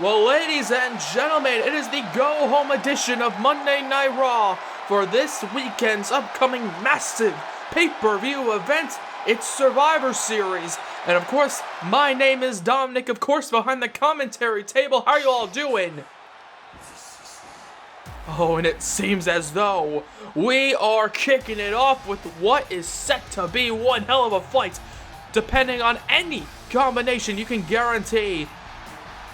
Well, ladies and gentlemen, it is the go-home edition of Monday Night Raw for this weekend's upcoming massive pay-per-view event. It's Survivor Series. And of course, my name is Dominic, of course, behind the commentary table. How are you all doing? Oh, and it seems as though we are kicking it off with what is set to be one hell of a fight. Depending on any combination, you can guarantee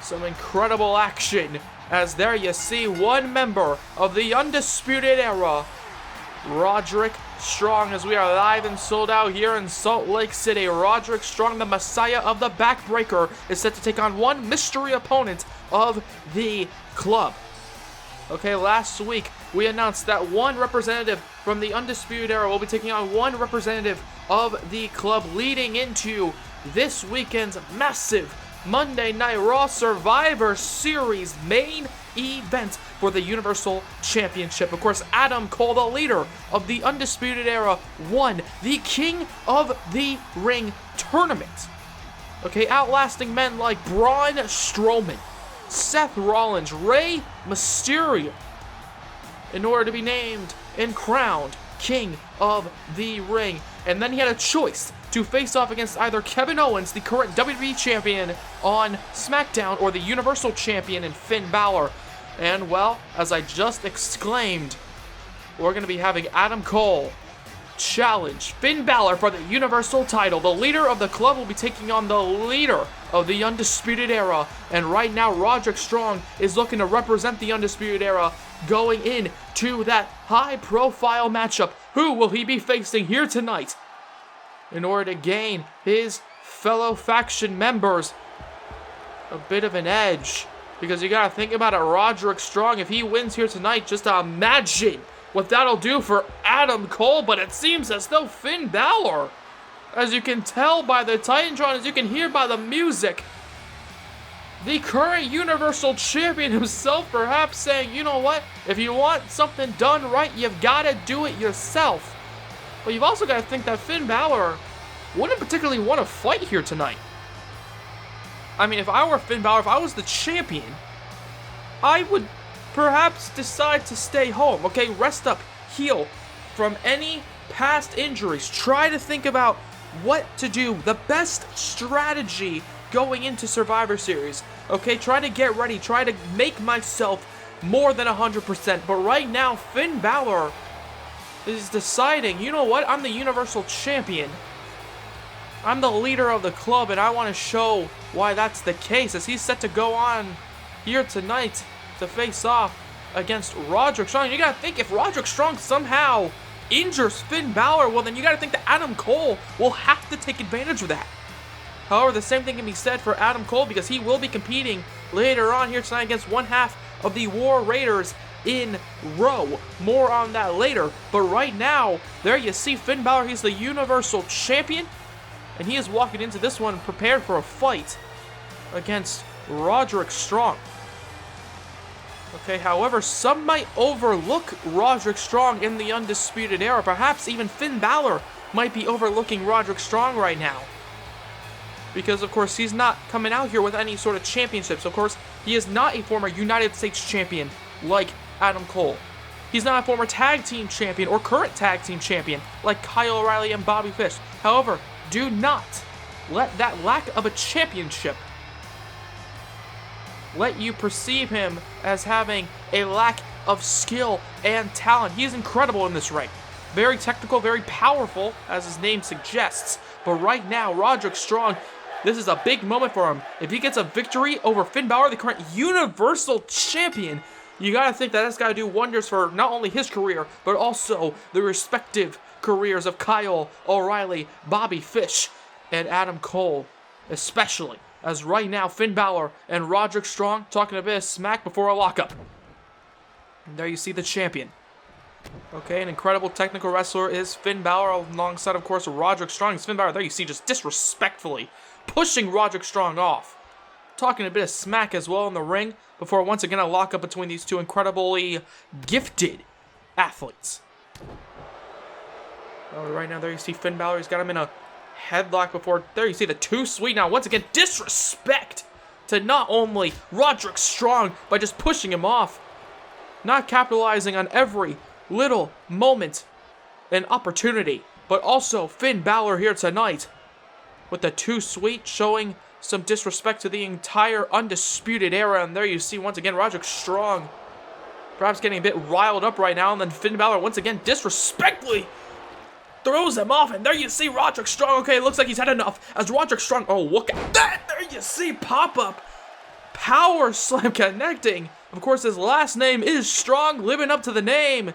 some incredible action, as there you see one member of the Undisputed Era, Roderick Strong, as we are live and sold out here in Salt Lake City. Roderick Strong, the Messiah of the Backbreaker, is set to take on one mystery opponent of the club. Okay, last week we announced that one representative from the Undisputed Era will be taking on one representative of the club, leading into this weekend's massive Monday Night Raw Survivor Series main event for the Universal Championship. Of course, Adam Cole, the leader of the Undisputed Era, won the King of the Ring tournament. Okay, outlasting men like Braun Strowman, Seth Rollins, Rey Mysterio, in order to be named and crowned King of the Ring. And then he had a choice to face off against either Kevin Owens, the current WWE Champion on SmackDown, or the Universal Champion in Finn Balor. And well, as I just exclaimed, we're going to be having Adam Cole challenge Finn Balor for the Universal title. The leader of the club will be taking on the leader of the Undisputed Era. And right now, Roderick Strong is looking to represent the Undisputed Era going into that high-profile matchup. Who will he be facing here tonight in order to gain his fellow faction members a bit of an edge? Because you gotta think about it, Roderick Strong, if he wins here tonight, just imagine what that'll do for Adam Cole. But it seems as though Finn Balor, as you can tell by the Titantron, as you can hear by the music, the current Universal Champion himself perhaps saying, you know what, if you want something done right, you've gotta do it yourself. But you've also got to think that Finn Balor wouldn't particularly want to fight here tonight. I mean, if I were Finn Balor, if I was the champion, I would perhaps decide to stay home. Okay, rest up, heal from any past injuries. Try to think about what to do, the best strategy going into Survivor Series. Okay, try to get ready, try to make myself more than 100%. But right now, Finn Balor is deciding, you know what, I'm the Universal Champion. I'm the leader of the club, and I want to show why that's the case, as he's set to go on here tonight to face off against Roderick Strong. You gotta think, if Roderick Strong somehow injures Finn Balor, well then you gotta think that Adam Cole will have to take advantage of that. However, the same thing can be said for Adam Cole, because he will be competing later on here tonight against one half of the War Raiders in Raw. More on that later. But right now, there you see Finn Balor. He's the Universal Champion, and he is walking into this one prepared for a fight against Roderick Strong. Okay, however, some might overlook Roderick Strong in the Undisputed Era. Perhaps even Finn Balor might be overlooking Roderick Strong right now, because of course he's not coming out here with any sort of championships. Of course, he is not a former United States champion like Adam Cole. He's not a former tag team champion or current tag team champion like Kyle O'Reilly and Bobby Fish. However, do not let that lack of a championship let you perceive him as having a lack of skill and talent. He is incredible in this ring. Very technical, very powerful, as his name suggests. But right now, Roderick Strong, this is a big moment for him. If he gets a victory over Finn Balor, the current Universal Champion, you gotta think that that's gotta do wonders for not only his career, but also the respective careers of Kyle O'Reilly, Bobby Fish, and Adam Cole, especially. As right now, Finn Balor and Roderick Strong talking a bit of smack before a lockup. And there you see the champion. Okay, an incredible technical wrestler is Finn Balor, alongside, of course, Roderick Strong. It's Finn Balor, there you see, just disrespectfully pushing Roderick Strong off. Talking a bit of smack as well in the ring before once again a lockup between these two incredibly gifted athletes. Oh, right now, there you see Finn Balor. He's got him in a headlock before. There you see the too sweet. Now, once again, disrespect to not only Roderick Strong by just pushing him off, not capitalizing on every little moment and opportunity, but also Finn Balor here tonight with the Too Sweet showing some disrespect to the entire Undisputed Era. And there you see once again Roderick Strong perhaps getting a bit riled up right now, and then Finn Balor once again disrespectfully throws him off, and there you see Roderick Strong. Okay, it looks like he's had enough as Roderick Strong, oh, look at that, there you see pop-up power slam connecting. Of course, his last name is Strong, living up to the name.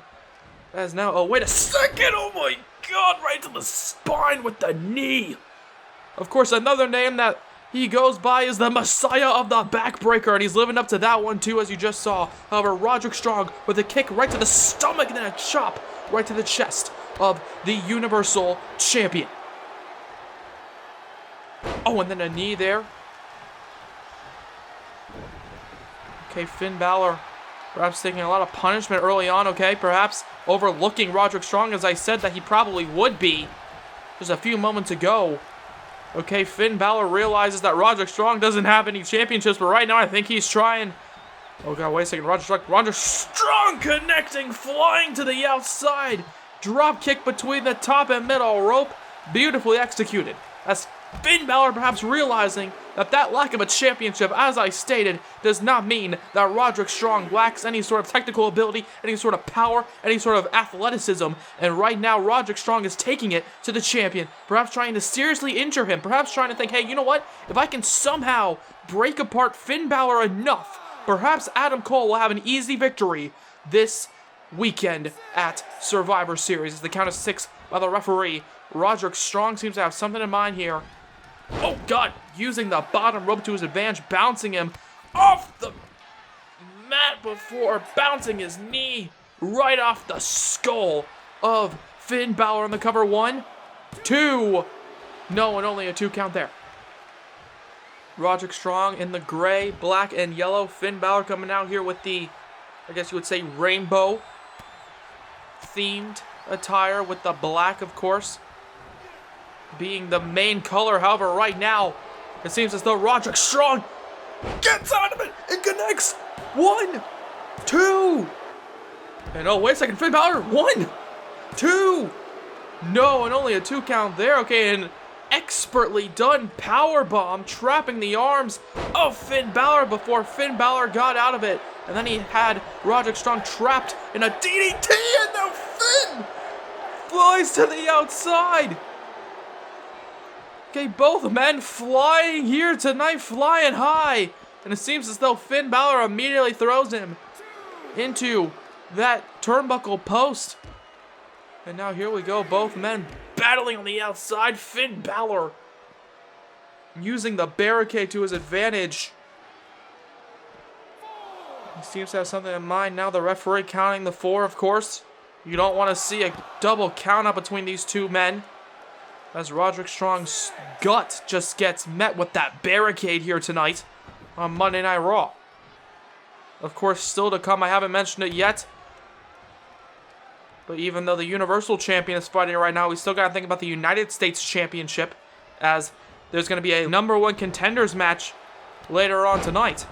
As now, oh, wait a second, oh my god, right to the spine with the knee. Of course, another name that he goes by is the Messiah of the Backbreaker, and he's living up to that one too, as you just saw. However, Roderick Strong with a kick right to the stomach and then a chop right to the chest of the Universal Champion. Oh, and then a knee there. Okay, Finn Balor perhaps taking a lot of punishment early on, okay? Perhaps overlooking Roderick Strong, as I said that he probably would be just a few moments ago. Okay, Finn Balor realizes that Roderick Strong doesn't have any championships, but right now I think he's trying. Oh god, wait a second. Roderick Strong connecting, flying to the outside. Drop kick between the top and middle rope. Beautifully executed. As Finn Balor perhaps realizing that that lack of a championship, as I stated, does not mean that Roderick Strong lacks any sort of technical ability, any sort of power, any sort of athleticism. And right now, Roderick Strong is taking it to the champion, perhaps trying to seriously injure him, perhaps trying to think, hey, you know what? If I can somehow break apart Finn Balor enough, perhaps Adam Cole will have an easy victory this weekend at Survivor Series. It's the count of 6 by the referee. Roderick Strong seems to have something in mind here. Oh god, using the bottom rope to his advantage, bouncing him off the mat before bouncing his knee right off the skull of Finn Balor on the cover. 1, 2. No, and only a 2 count there. Roderick Strong in the gray, black, and yellow. Finn Balor coming out here with the, I guess you would say, rainbow themed attire with the black, of course, being the main color. However, right now, it seems as though Roderick Strong gets out of it and connects. 1, 2. And oh, wait a second, Finn Balor. 1, 2. No, and only a 2 count there. Okay, and expertly done powerbomb, trapping the arms of Finn Balor before Finn Balor got out of it. And then he had Roderick Strong trapped in a DDT, and now Finn flies to the outside. Okay, both men flying here tonight, flying high. And it seems as though Finn Balor immediately throws him into that turnbuckle post. And now here we go, both men battling on the outside. Finn Balor using the barricade to his advantage. He seems to have something in mind. Now the referee counting the 4, of course. You don't want to see a double count out between these two men, as Roderick Strong's gut just gets met with that barricade here tonight on Monday Night Raw. Of course, still to come, I haven't mentioned it yet, but even though the Universal Champion is fighting right now, we still got to think about the United States Championship, as there's going to be a #1 contenders match later on tonight.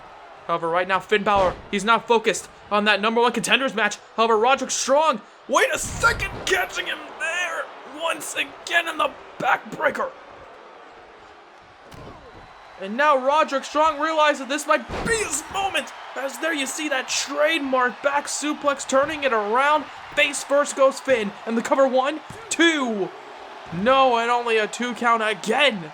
However, right now, Finn Balor, he's not focused on that #1 contenders match. However, Roderick Strong, wait a second, catching him there once again in the backbreaker. And now Roderick Strong realizes this might be his moment, as there you see that trademark back suplex, turning it around. Face first goes Finn, and the cover. 1, 2. No, and only a 2 count again.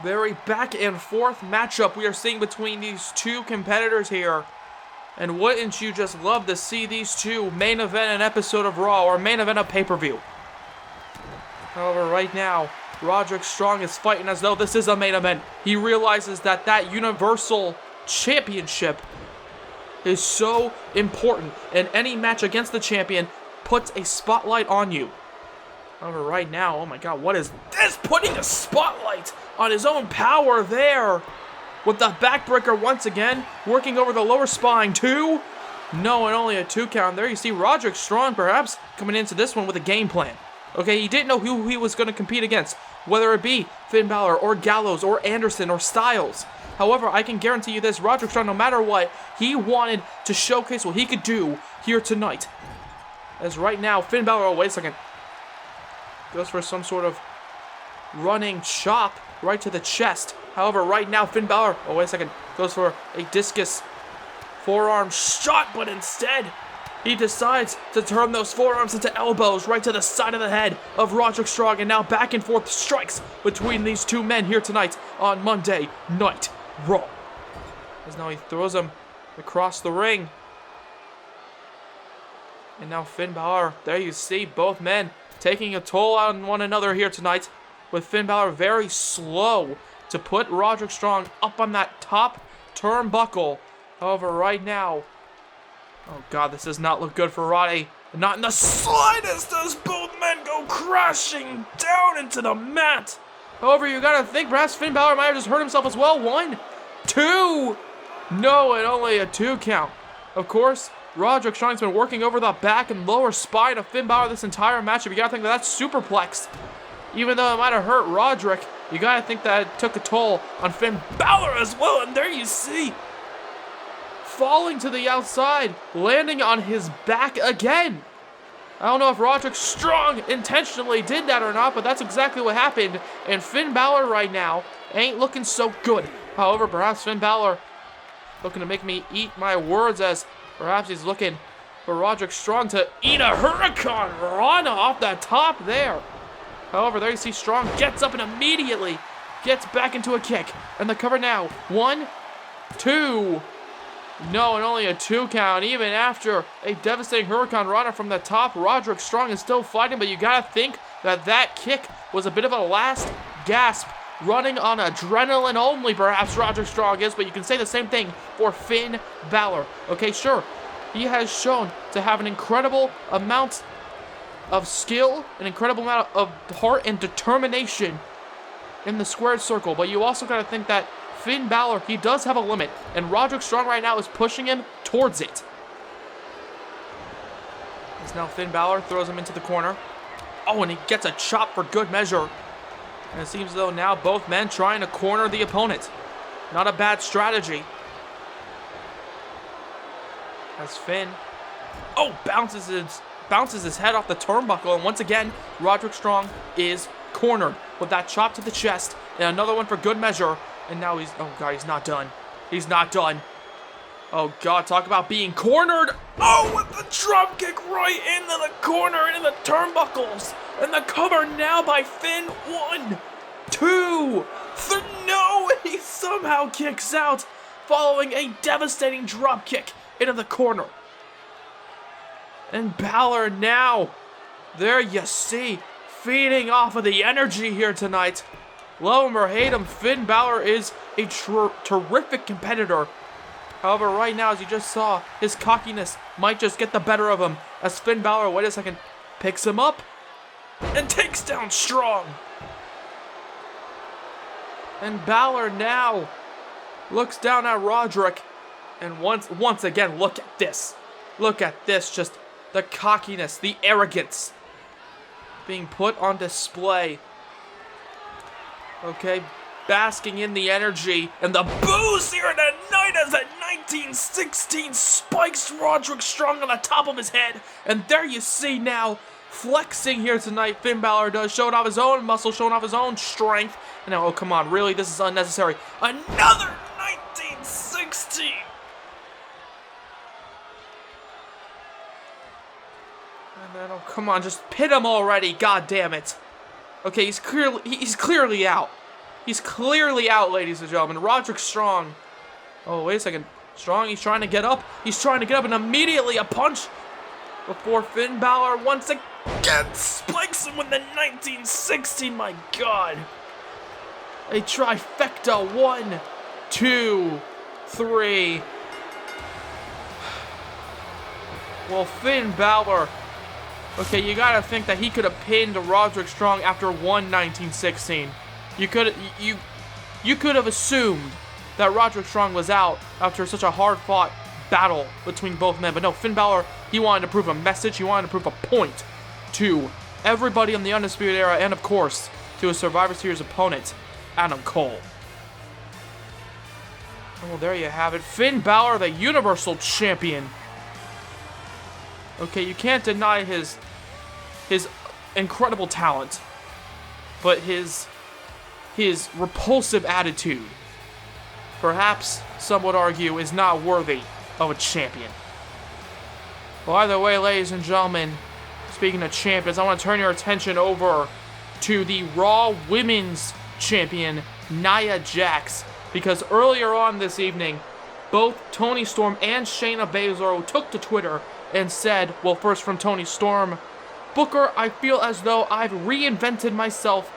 Very back and forth matchup we are seeing between these two competitors here. And wouldn't you just love to see these two main event an episode of Raw, or main event a pay-per-view? However, right now, Roderick Strong is fighting as though this is a main event. He realizes that that Universal Championship is so important, and any match against the champion puts a spotlight on you. However, right now, oh my god, what is this? Putting a spotlight on his own power there, with the backbreaker once again, working over the lower spine. 2. No, and only a 2 count there. You see Roderick Strong perhaps coming into this one with a game plan. Okay, he didn't know who he was going to compete against, whether it be Finn Balor or Gallows or Anderson or Styles. However, I can guarantee you this, Roderick Strong, no matter what, he wanted to showcase what he could do here tonight. As right now, Finn Balor, oh, wait a second, goes for some sort of running chop right to the chest. However, right now, Finn Balor, oh, wait a second, goes for a discus forearm shot, but instead, he decides to turn those forearms into elbows right to the side of the head of Roderick Strong, and now back and forth strikes between these two men here tonight on Monday Night Raw. As now he throws him across the ring. And now Finn Balor, there you see both men taking a toll on one another here tonight, with Finn Balor very slow to put Roderick Strong up on that top turnbuckle. However, right now, oh god, this does not look good for Roddy. Not in the slightest as both men go crashing down into the mat. However, you gotta think perhaps Finn Balor might have just hurt himself as well. 1, 2. No, and only a 2 count. Of course, Roderick Strong's been working over the back and lower spine of Finn Balor this entire matchup. You gotta think that that's superplexed. Even though it might have hurt Roderick, you gotta think that it took a toll on Finn Balor as well. And there you see, falling to the outside, landing on his back again. I don't know if Roderick Strong intentionally did that or not, but that's exactly what happened. And Finn Balor right now ain't looking so good. However, perhaps Finn Balor looking to make me eat my words, as perhaps he's looking for Roderick Strong to eat a Hurricane Rana off the top there. However, there you see Strong gets up and immediately gets back into a kick. And the cover now. 1, 2. No, and only a 2 count. Even after a devastating Hurricane Rana from the top, Roderick Strong is still fighting, but you gotta think that that kick was a bit of a last gasp, running on adrenaline only, perhaps Roderick Strong is, but you can say the same thing for Finn Balor. Okay, sure, he has shown to have an incredible amount of skill, an incredible amount of heart and determination in the squared circle, but you also gotta think that Finn Balor, he does have a limit, and Roderick Strong right now is pushing him towards it. As now Finn Balor throws him into the corner. Oh, and he gets a chop for good measure. And it seems as though now both men trying to corner the opponent. Not a bad strategy. As Finn, oh, bounces his head off the turnbuckle, and once again, Roderick Strong is cornered with that chop to the chest, and another one for good measure. And now he's, oh god, he's not done. He's not done. Oh god, talk about being cornered. Oh, with the drop kick right into the corner, into the turnbuckles. And the cover now by Finn. 1, 2, 3. No, he somehow kicks out, following a devastating drop kick into the corner. And Balor now, there you see, feeding off of the energy here tonight. Love him or hate him, Finn Balor is a terrific competitor. However, right now, as you just saw, his cockiness might just get the better of him, as Finn Balor, wait a second, picks him up and takes down Strong. And Balor now looks down at Roderick, and once again, look at this. Look at this, just the cockiness, the arrogance being put on display. Okay, basking in the energy and the booze here tonight as that 1916 spikes Roderick Strong on the top of his head. And there you see now, flexing here tonight, Finn Balor does, showing off his own muscle, showing off his own strength. And now, oh come on, really, this is unnecessary. Another 1916! And then, oh come on, just pit him already, god damn it. Okay, he's clearly out. He's clearly out, ladies and gentlemen. Roderick Strong. Oh, wait a second. Strong, he's trying to get up. He's trying to get up, and immediately a punch before Finn Balor once again spikes him with the 1916. My god. A trifecta. 1, 2, 3. Well, Finn Balor. Okay, you gotta think that he could have pinned Roderick Strong after 1916. You could have assumed that Roderick Strong was out after such a hard-fought battle between both men. But no, Finn Balor, he wanted to prove a message. He wanted to prove a point to everybody in the Undisputed Era, and of course, to his Survivor Series opponent, Adam Cole. Well, there you have it. Finn Balor, the Universal Champion. Okay, you can't deny his incredible talent, but his repulsive attitude, perhaps some would argue, is not worthy of a champion. Well, either way, ladies and gentlemen, speaking of champions, I want to turn your attention over to the Raw Women's Champion, Nia Jax, because earlier on this evening, both Toni Storm and Shayna Baszler took to Twitter and said, well, first from Toni Storm, "Booker, I feel as though I've reinvented myself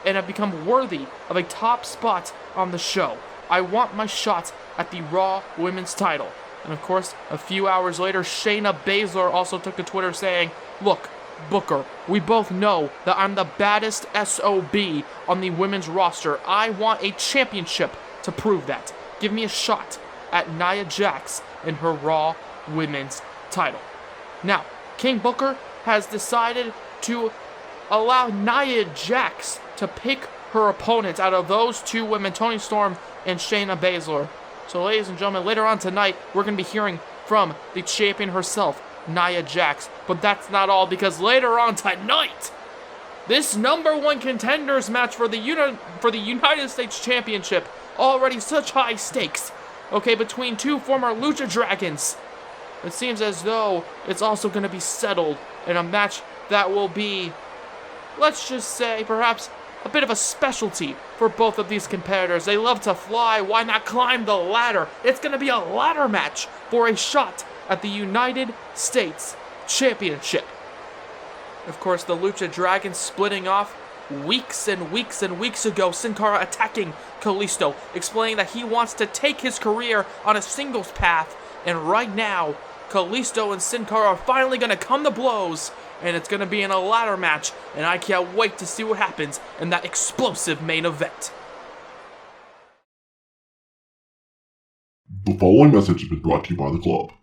and have become worthy of a top spot on the show. I want my shot at the Raw Women's title." And of course, a few hours later, Shayna Baszler also took to Twitter saying, "Look, Booker, we both know that I'm the baddest SOB on the women's roster. I want a championship to prove that. Give me a shot at Nia Jax and her Raw Women's title." Now, King Booker has decided to allow Nia Jax to pick her opponent out of those two women, Toni Storm and Shayna Baszler. So, ladies and gentlemen, later on tonight, we're going to be hearing from the champion herself, Nia Jax. But that's not all, because later on tonight, this #1 contenders match for the United States Championship, already such high stakes, okay, between two former Lucha Dragons. It seems as though it's also going to be settled in a match that will be, let's just say, perhaps a bit of a specialty for both of these competitors. They love to fly, why not climb the ladder? It's going to be a ladder match for a shot at the United States Championship. Of course, the Lucha Dragons splitting off weeks and weeks and weeks ago. Sin Cara attacking Kalisto, explaining that he wants to take his career on a singles path. And right now, Kalisto and Sin Cara are finally going to come to blows, and it's going to be in a ladder match, and I can't wait to see what happens in that explosive main event. The following message has been brought to you by the club.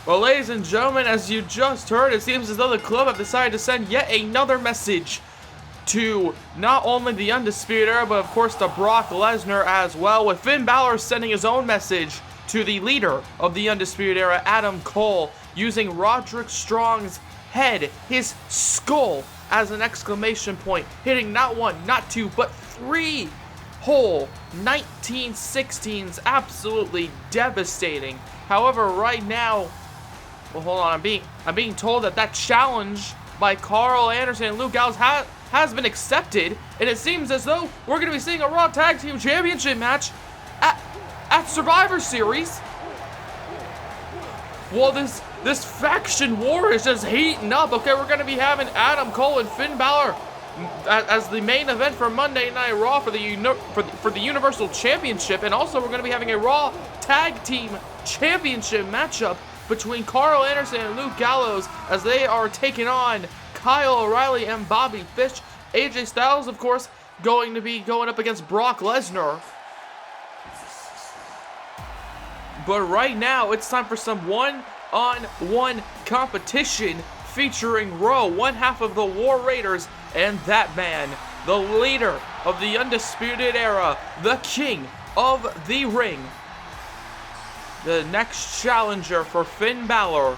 Well, ladies and gentlemen, as you just heard, it seems as though the club have decided to send yet another message to not only the Undisputed Era, but of course to Brock Lesnar as well, with Finn Balor sending his own message to the leader of the Undisputed Era, Adam Cole, using Roderick Strong's head, his skull, as an exclamation point, hitting not one, not two, but 3 whole 1916s, absolutely devastating. However, right now, well, hold on, I'm being told that challenge by Carl Anderson and Luke Gallows has been accepted, and it seems as though we're going to be seeing a Raw Tag Team Championship match at Survivor Series. Well, this faction war is just heating up. Okay, we're going to be having Adam Cole and Finn Balor as the main event for Monday Night Raw for the Universal Championship, and also we're going to be having a Raw Tag Team Championship matchup between Carl Anderson and Luke Gallows as they are taking on Kyle O'Reilly and Bobby Fish. AJ Styles, of course, going to be going up against Brock Lesnar. But right now, it's time for some one-on-one competition featuring Ro, one half of the War Raiders, and that man, the leader of the Undisputed Era, the king of the ring, the next challenger for Finn Balor,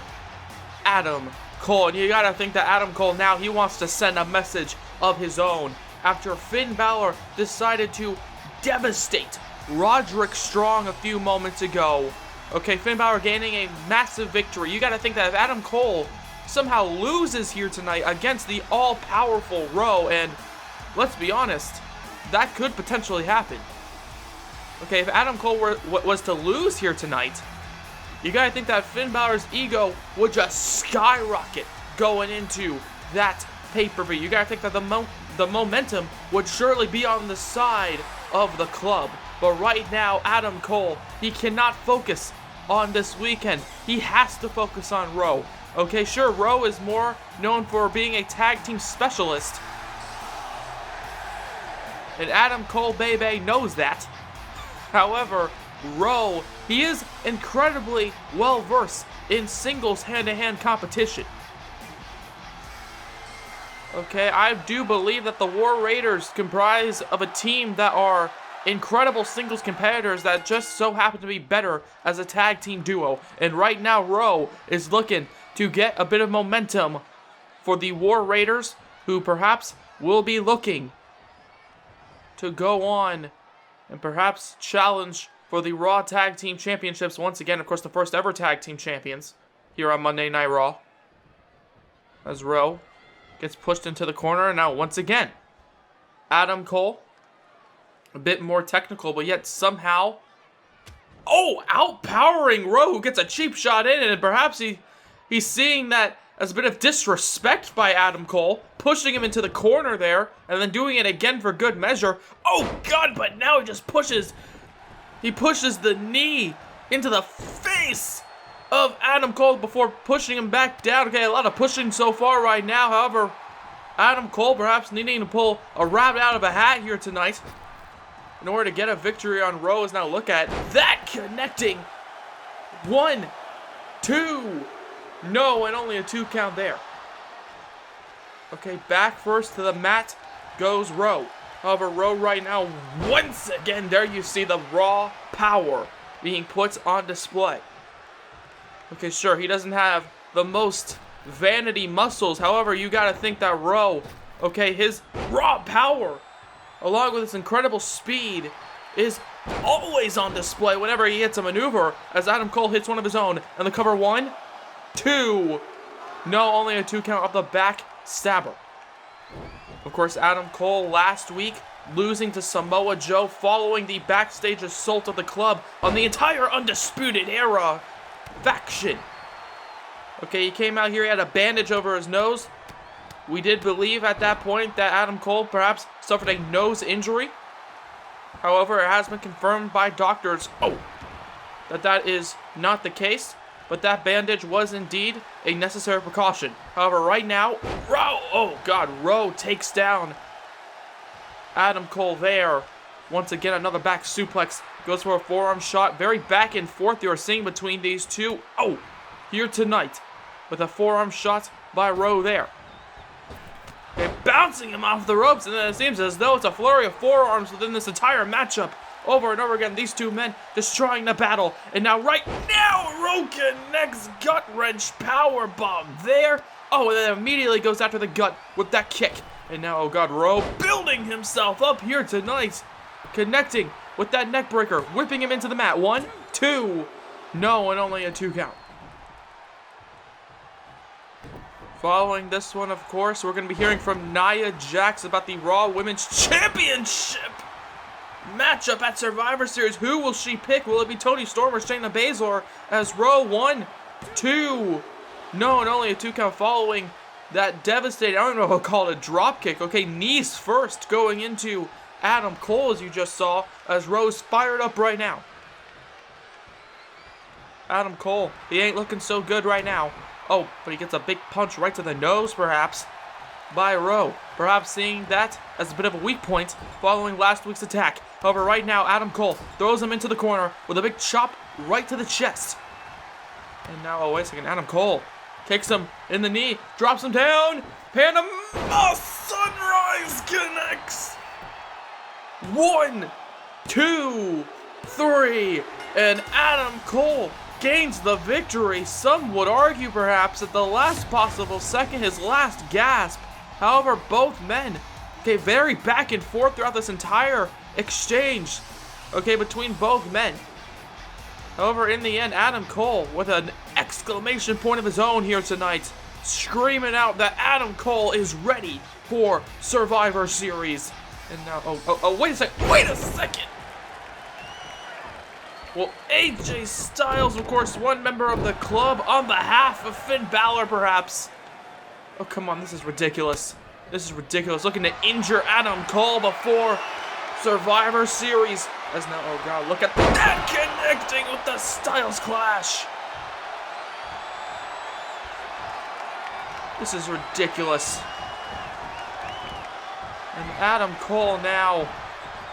Adam Cole. And you gotta think that Adam Cole now, he wants to send a message of his own after Finn Balor decided to devastate Roderick Strong a few moments ago. Okay, Finn Balor gaining a massive victory. You gotta think that if Adam Cole somehow loses here tonight against the all-powerful Ro, and let's be honest, that could potentially happen. Okay, if Adam Cole was to lose here tonight, you gotta think that Finn Balor's ego would just skyrocket going into that pay-per-view. You gotta think that the momentum would surely be on the side of the club. But right now, Adam Cole, he cannot focus on this weekend. He has to focus on Ro. Okay, sure, Ro is more known for being a tag team specialist, and Adam Cole Bebe knows that. However, Ro, he is incredibly well-versed in singles hand-to-hand competition. Okay, I do believe that the War Raiders comprise of a team that are incredible singles competitors that just so happen to be better as a tag team duo. And right now, Ro is looking to get a bit of momentum for the War Raiders, who perhaps will be looking to go on and perhaps challenge for the Raw Tag Team Championships once again. Of course, the first ever Tag Team Champions here on Monday Night Raw. As Ro gets pushed into the corner, and now once again, Adam Cole, a bit more technical, but yet somehow, outpowering Ro, who gets a cheap shot in, and perhaps he's seeing that as a bit of disrespect by Adam Cole, pushing him into the corner there, and then doing it again for good measure. Oh God, but now he just pushes the knee into the face of Adam Cole before pushing him back down. Okay, a lot of pushing so far right now. However, Adam Cole perhaps needing to pull a rabbit out of a hat here tonight in order to get a victory on Ro. As now look at that connecting. 1, 2. No, and only a 2 count there. Okay, back first to the mat goes Ro. However, Ro right now, once again, there you see the raw power being put on display. Okay, sure, he doesn't have the most vanity muscles. However, you gotta think that Ro, okay, his raw power, along with his incredible speed, is always on display whenever he hits a maneuver, as Adam Cole hits one of his own. And the cover 1, 2. No, only a 2 count of the back stabber. Of course, Adam Cole last week losing to Samoa Joe following the backstage assault of the club on the entire Undisputed Era faction. Okay, he came out here, he had a bandage over his nose. We did believe at that point that Adam Cole perhaps suffered a nose injury. However, it has been confirmed by doctors that is not the case, but that bandage was indeed a necessary precaution. However, right now, Ro takes down Adam Cole there. Once again, another back suplex. Goes for a forearm shot. Very back and forth you're seeing between these two. here tonight with a forearm shot by Rowe there. Okay, bouncing him off the ropes, and then it seems as though it's a flurry of forearms within this entire matchup. Over and over again, these two men just trying to battle. And now, right now, Rowe connects gut-wrench powerbomb there. Oh, and then immediately goes after the gut with that kick. And now, oh god, Rowe building himself up here tonight. Connecting with that neck breaker, whipping him into the mat. 1, 2. No, and only a 2 count. Following this one, of course, we're going to be hearing from Nia Jax about the Raw Women's Championship matchup at Survivor Series. Who will she pick? Will it be Toni Storm or Shayna Baszler? As Rowe 1, 2. No, and only a 2 count following that devastating, I don't know if I'll call it a drop kick. Okay, knees first going into Adam Cole, as you just saw, as Rowe's fired up right now. Adam Cole, he ain't looking so good right now. Oh, but he gets a big punch right to the nose, perhaps, by Rowe. Perhaps seeing that as a bit of a weak point following last week's attack. However, right now, Adam Cole throws him into the corner with a big chop right to the chest. And now, oh, wait a second, Adam Cole kicks him in the knee, drops him down. Panama Sunrise connects. 1, 2, 3, and Adam Cole gains the victory. Some would argue perhaps at the last possible second, his last gasp. However, both men, okay, very back and forth throughout this entire exchange, okay, between both men. However, in the end, Adam Cole with an exclamation point of his own here tonight, screaming out that Adam Cole is ready for Survivor Series. And now, wait a second. Well, AJ Styles, of course, one member of the club, on behalf of Finn Balor, perhaps. Oh, come on, this is ridiculous. This is ridiculous. Looking to injure Adam Cole before Survivor Series. As now, oh god, look at that, connecting with the Styles Clash. This is ridiculous. And Adam Cole now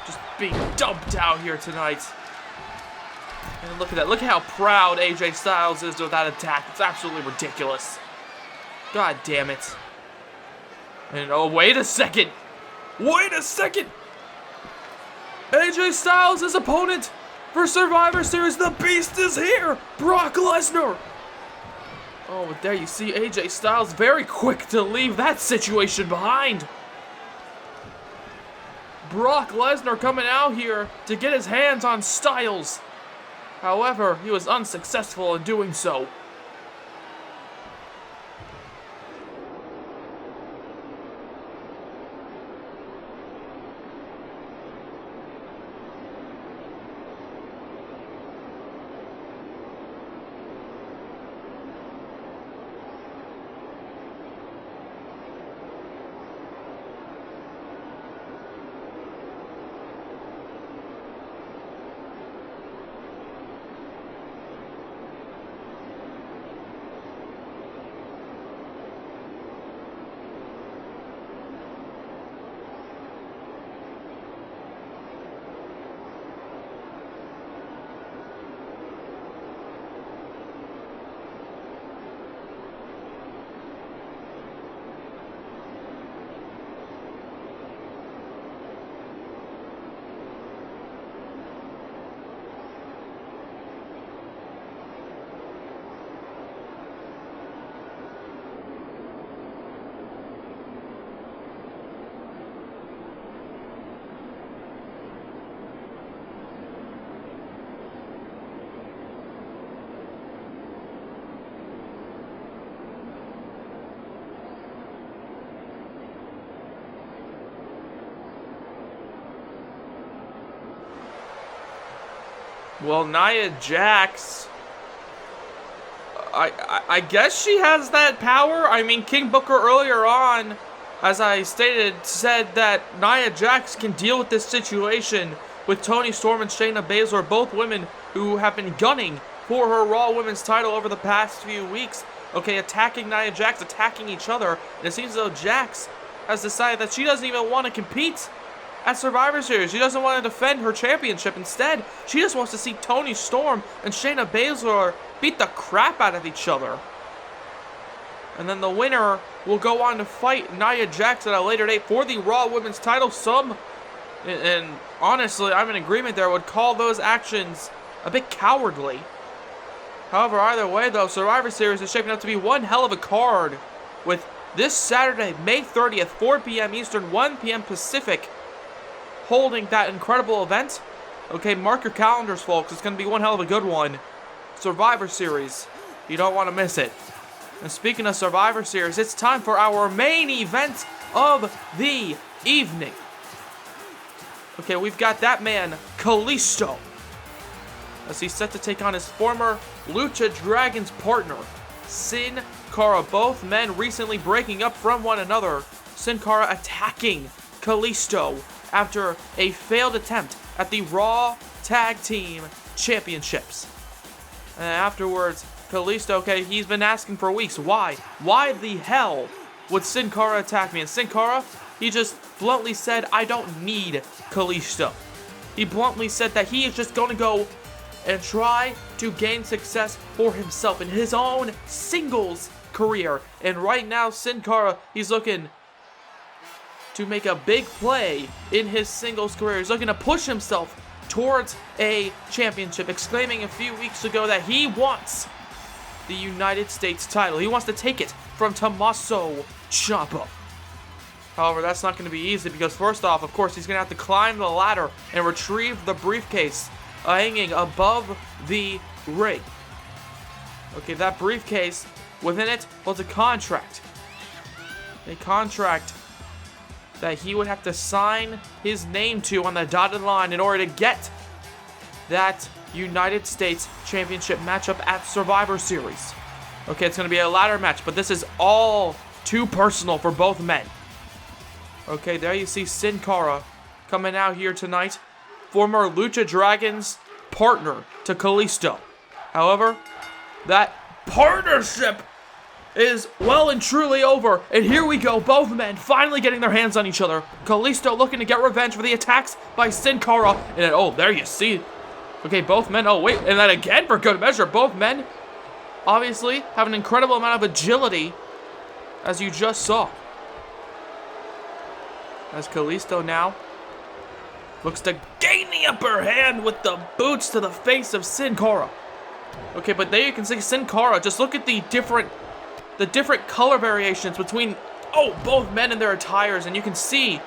just being dumped out here tonight. And look at that. Look at how proud AJ Styles is with that attack. It's absolutely ridiculous. God damn it. And oh, wait a second. Wait a second. AJ Styles' his opponent for Survivor Series. The Beast is here. Brock Lesnar. Oh, but there you see AJ Styles very quick to leave that situation behind. Brock Lesnar coming out here to get his hands on Styles. However, he was unsuccessful in doing so. Well, Nia Jax, I guess she has that power. I mean, King Booker earlier on, as I stated, said that Nia Jax can deal with this situation with Toni Storm and Shayna Baszler, both women who have been gunning for her Raw Women's title over the past few weeks. Okay, attacking Nia Jax, attacking each other, and it seems as though Jax has decided that she doesn't even want to compete at Survivor Series. She doesn't want to defend her championship. Instead, she just wants to see Toni Storm and Shayna Baszler beat the crap out of each other. And then the winner will go on to fight Nia Jax at a later date for the Raw Women's title. Some, and honestly, I'm in agreement there, would call those actions a bit cowardly. However, either way though, Survivor Series is shaping up to be one hell of a card, with this Saturday, May 30th, 4 p.m. Eastern, 1 p.m. Pacific, holding that incredible event. Okay, mark your calendars, folks. It's going to be one hell of a good one. Survivor Series. You don't want to miss it. And speaking of Survivor Series, it's time for our main event of the evening. Okay, we've got that man, Kalisto, as he's set to take on his former Lucha Dragons partner, Sin Cara. Both men recently breaking up from one another. Sin Cara attacking Kalisto after a failed attempt at the Raw Tag Team Championships. And afterwards, Kalisto, okay, he's been asking for weeks, why? Why the hell would Sin Cara attack me? And Sin Cara, he just bluntly said, I don't need Kalisto. He bluntly said that he is just going to go and try to gain success for himself in his own singles career. And right now, Sin Cara, he's looking to make a big play in his singles career. He's looking to push himself towards a championship, exclaiming a few weeks ago that he wants the United States title. He wants to take it from Tommaso Ciampa. However, that's not going to be easy because first off, of course, he's going to have to climb the ladder and retrieve the briefcase hanging above the ring. Okay, that briefcase, within it was a contract. A contract that he would have to sign his name to on the dotted line in order to get that United States Championship matchup at Survivor Series. Okay, it's going to be a ladder match, but this is all too personal for both men. Okay, there you see Sin Cara coming out here tonight. Former Lucha Dragons partner to Kalisto. However, that partnership is well and truly over. And here we go, both men finally getting their hands on each other. Kalisto looking to get revenge for the attacks by Sin Cara. And then, oh, there you see. Okay, both men, oh wait, and then again for good measure, both men obviously have an incredible amount of agility, as you just saw. As Kalisto now looks to gain the upper hand with the boots to the face of Sin Cara. Okay, but there you can see Sin Cara. Just look at the different color variations between, both men and their attires, and you can see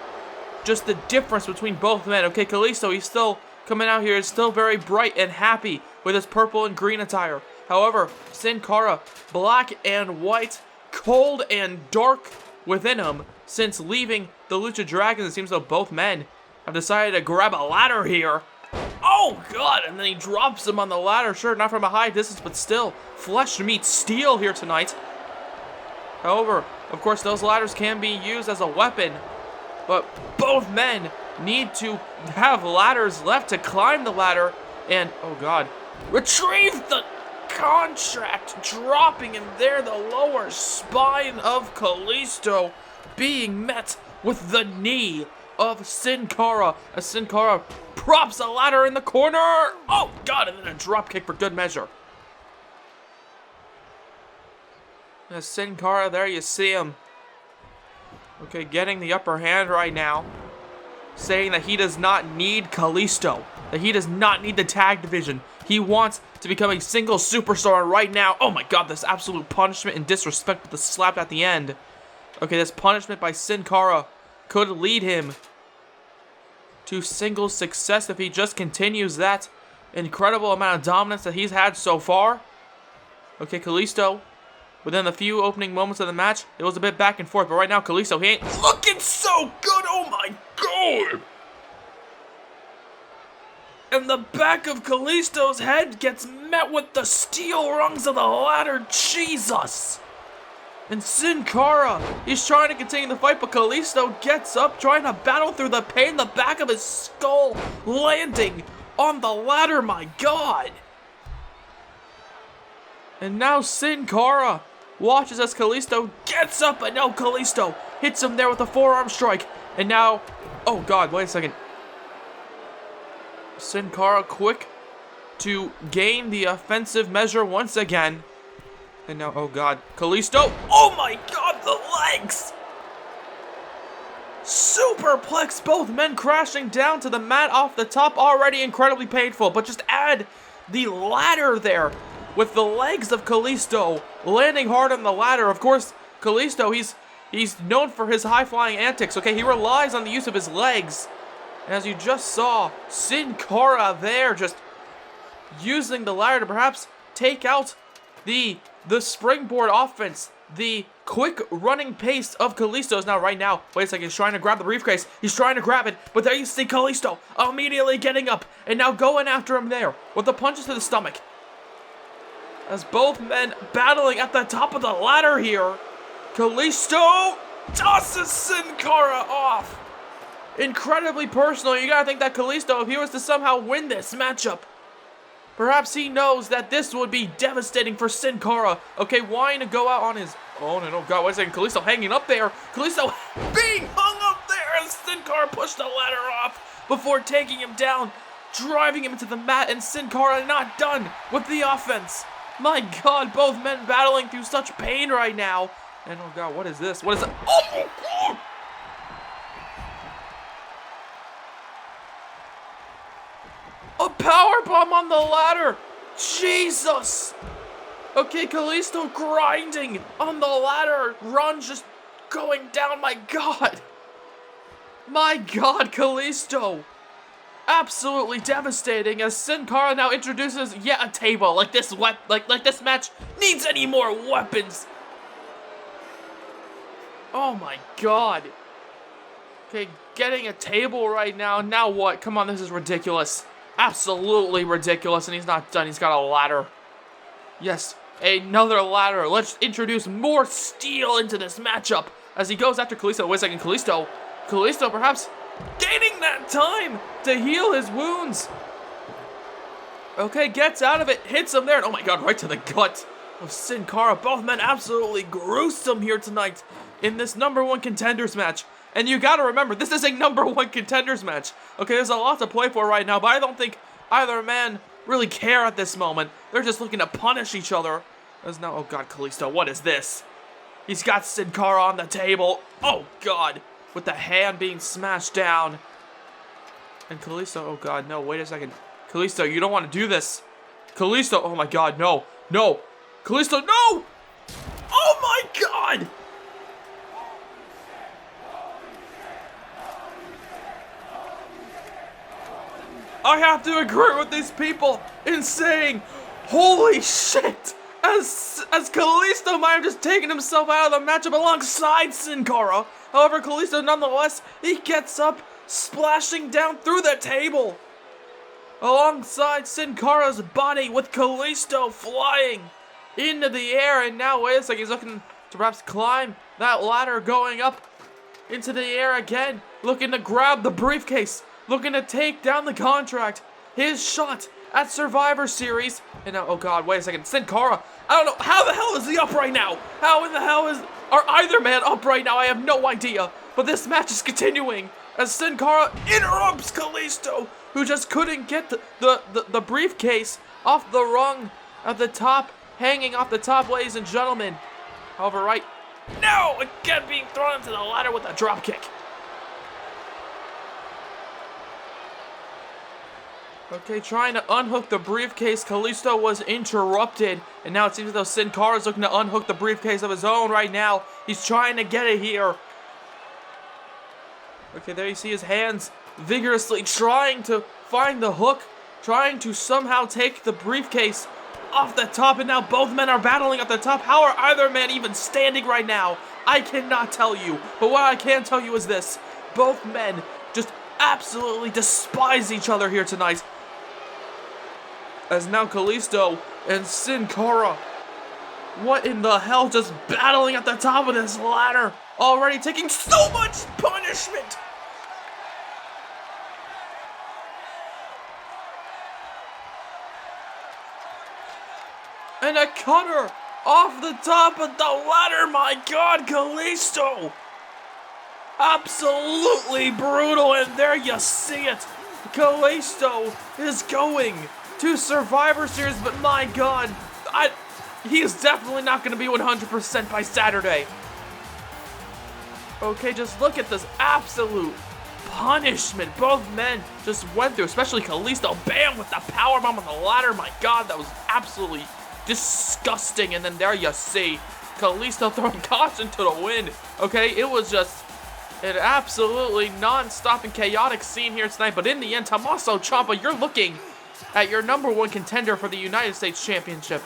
just the difference between both men. Okay, Kalisto, he's still coming out here, is still very bright and happy with his purple and green attire. However, Sin Cara, black and white, cold and dark within him. Since leaving the Lucha Dragons, it seems though both men have decided to grab a ladder here. Oh god, and then he drops him on the ladder. Sure, not from a high distance, but still, flesh meets steel here tonight. However, of course, those ladders can be used as a weapon, but both men need to have ladders left to climb the ladder and, oh god, retrieve the contract, dropping him there, the lower spine of Kalisto being met with the knee of Sin Cara, as Sin Cara props a ladder in the corner. Oh god, and then a drop kick for good measure. As Sin Cara, there you see him. Okay, getting the upper hand right now, saying that he does not need Kalisto, that he does not need the tag division. He wants to become a single superstar right now. Oh my god, this absolute punishment and disrespect with the slap at the end. Okay, this punishment by Sin Cara could lead him to single success if he just continues that incredible amount of dominance that he's had so far. Okay, Kalisto, within the few opening moments of the match, it was a bit back and forth, but right now Kalisto, he ain't looking so good. Oh my god! And the back of Kalisto's head gets met with the steel rungs of the ladder. Jesus! And Sin Cara, he's trying to continue the fight, but Kalisto gets up, trying to battle through the pain, the back of his skull landing on the ladder. My god! And now Sin Cara watches as Kalisto gets up, and now Kalisto hits him there with a forearm strike. And now, oh god, wait a second. Sin Cara quick to gain the offensive measure once again. And now, oh god, Kalisto. Oh my god, the legs! Superplex both men crashing down to the mat off the top, already incredibly painful. But just add the ladder there with the legs of Kalisto landing hard on the ladder. Of course, Kalisto, he's known for his high-flying antics, okay? He relies on the use of his legs. And as you just saw, Sin Cara there just using the ladder to perhaps take out the springboard offense, the quick running pace of Kalisto's. Now, right now, wait a second, he's trying to grab the briefcase. He's trying to grab it, but there you see Kalisto immediately getting up and now going after him there with the punches to the stomach. As both men battling at the top of the ladder here, Kalisto tosses Sin Cara off. Incredibly personal. You gotta think that Kalisto, if he was to somehow win this matchup, perhaps he knows that this would be devastating for Sin Cara. Okay, wanting to go out on his own. And oh god, wait a second. Kalisto hanging up there. Kalisto being hung up there as Sin Cara pushed the ladder off before taking him down, driving him into the mat, and Sin Cara not done with the offense. My god, both men battling through such pain right now. And oh god, what is this? What is it? Oh my god! A powerbomb on the ladder! Jesus! Okay, Kalisto grinding on the ladder. Run just going down. My god! My god, Kalisto! Absolutely devastating as Sin Cara now introduces yet a table. Like this this match needs any more weapons. Oh my god. Okay, getting a table right now. Now what? Come on, this is ridiculous. Absolutely ridiculous, and he's not done. He's got a ladder. Yes, another ladder. Let's introduce more steel into this matchup as he goes after Kalisto. Wait a second, Kalisto perhaps gaining that time to heal his wounds. Okay, gets out of it, hits him there, and oh my god, right to the gut of Sin Cara. Both men absolutely gruesome here tonight in this #1 contenders match. And you gotta remember, this is a #1 contenders match. Okay, there's a lot to play for right now, but I don't think either man really care at this moment. They're just looking to punish each other. There's no, oh god, Kalisto, what is this? He's got Sin Cara on the table. Oh god, with the hand being smashed down. And Kalisto, oh god, no, wait a second. Kalisto, you don't want to do this. Kalisto, oh my god, no, no. Kalisto, no! Oh my god! I have to agree with these people in saying, holy shit, as Kalisto might have just taken himself out of the matchup alongside Sin Cara. However, Kalisto nonetheless, he gets up, splashing down through the table alongside Sin Cara's body, with Kalisto flying into the air. And now, wait a second, he's looking to perhaps climb that ladder, going up into the air again, looking to grab the briefcase, looking to take down the contract. His shot at Survivor Series. And now, oh god, wait a second. Sin Cara, I don't know. How the hell is he up right now? How in the hell are either man up right now? I have no idea. But this match is continuing as Sin Cara interrupts Kalisto, who just couldn't get the briefcase off the rung at the top, hanging off the top, ladies and gentlemen. However, right now, again being thrown into the ladder with a drop kick. Okay, trying to unhook the briefcase. Kalisto was interrupted, and now it seems as though Sin Cara is looking to unhook the briefcase of his own right now. He's trying to get it here. Okay, there you see his hands vigorously trying to find the hook, trying to somehow take the briefcase off the top, and now both men are battling at the top. How are either man even standing right now? I cannot tell you, but what I can tell you is this. Both men just absolutely despise each other here tonight. As now Kalisto and Sin Cara, what in the hell, just battling at the top of this ladder, already taking so much punishment. And a cutter off the top of the ladder. My god, Kalisto, absolutely brutal, and there you see it. Kalisto is going to Survivor Series, but my God, he is definitely not going to be 100% by Saturday. Okay, just look at this absolute punishment both men just went through, especially Kalisto. Bam, with the powerbomb on the ladder. My God, that was absolutely disgusting. And then there you see Kalisto throwing caution to the wind. Okay, it was just an absolutely non-stop and chaotic scene here tonight. But in the end, Tommaso Ciampa, you're looking at your #1 contender for the United States Championship.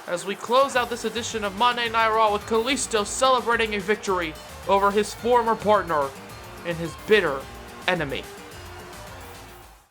As we close out this edition of Monday Night Raw with Kalisto celebrating a victory over his former partner and his bitter enemy.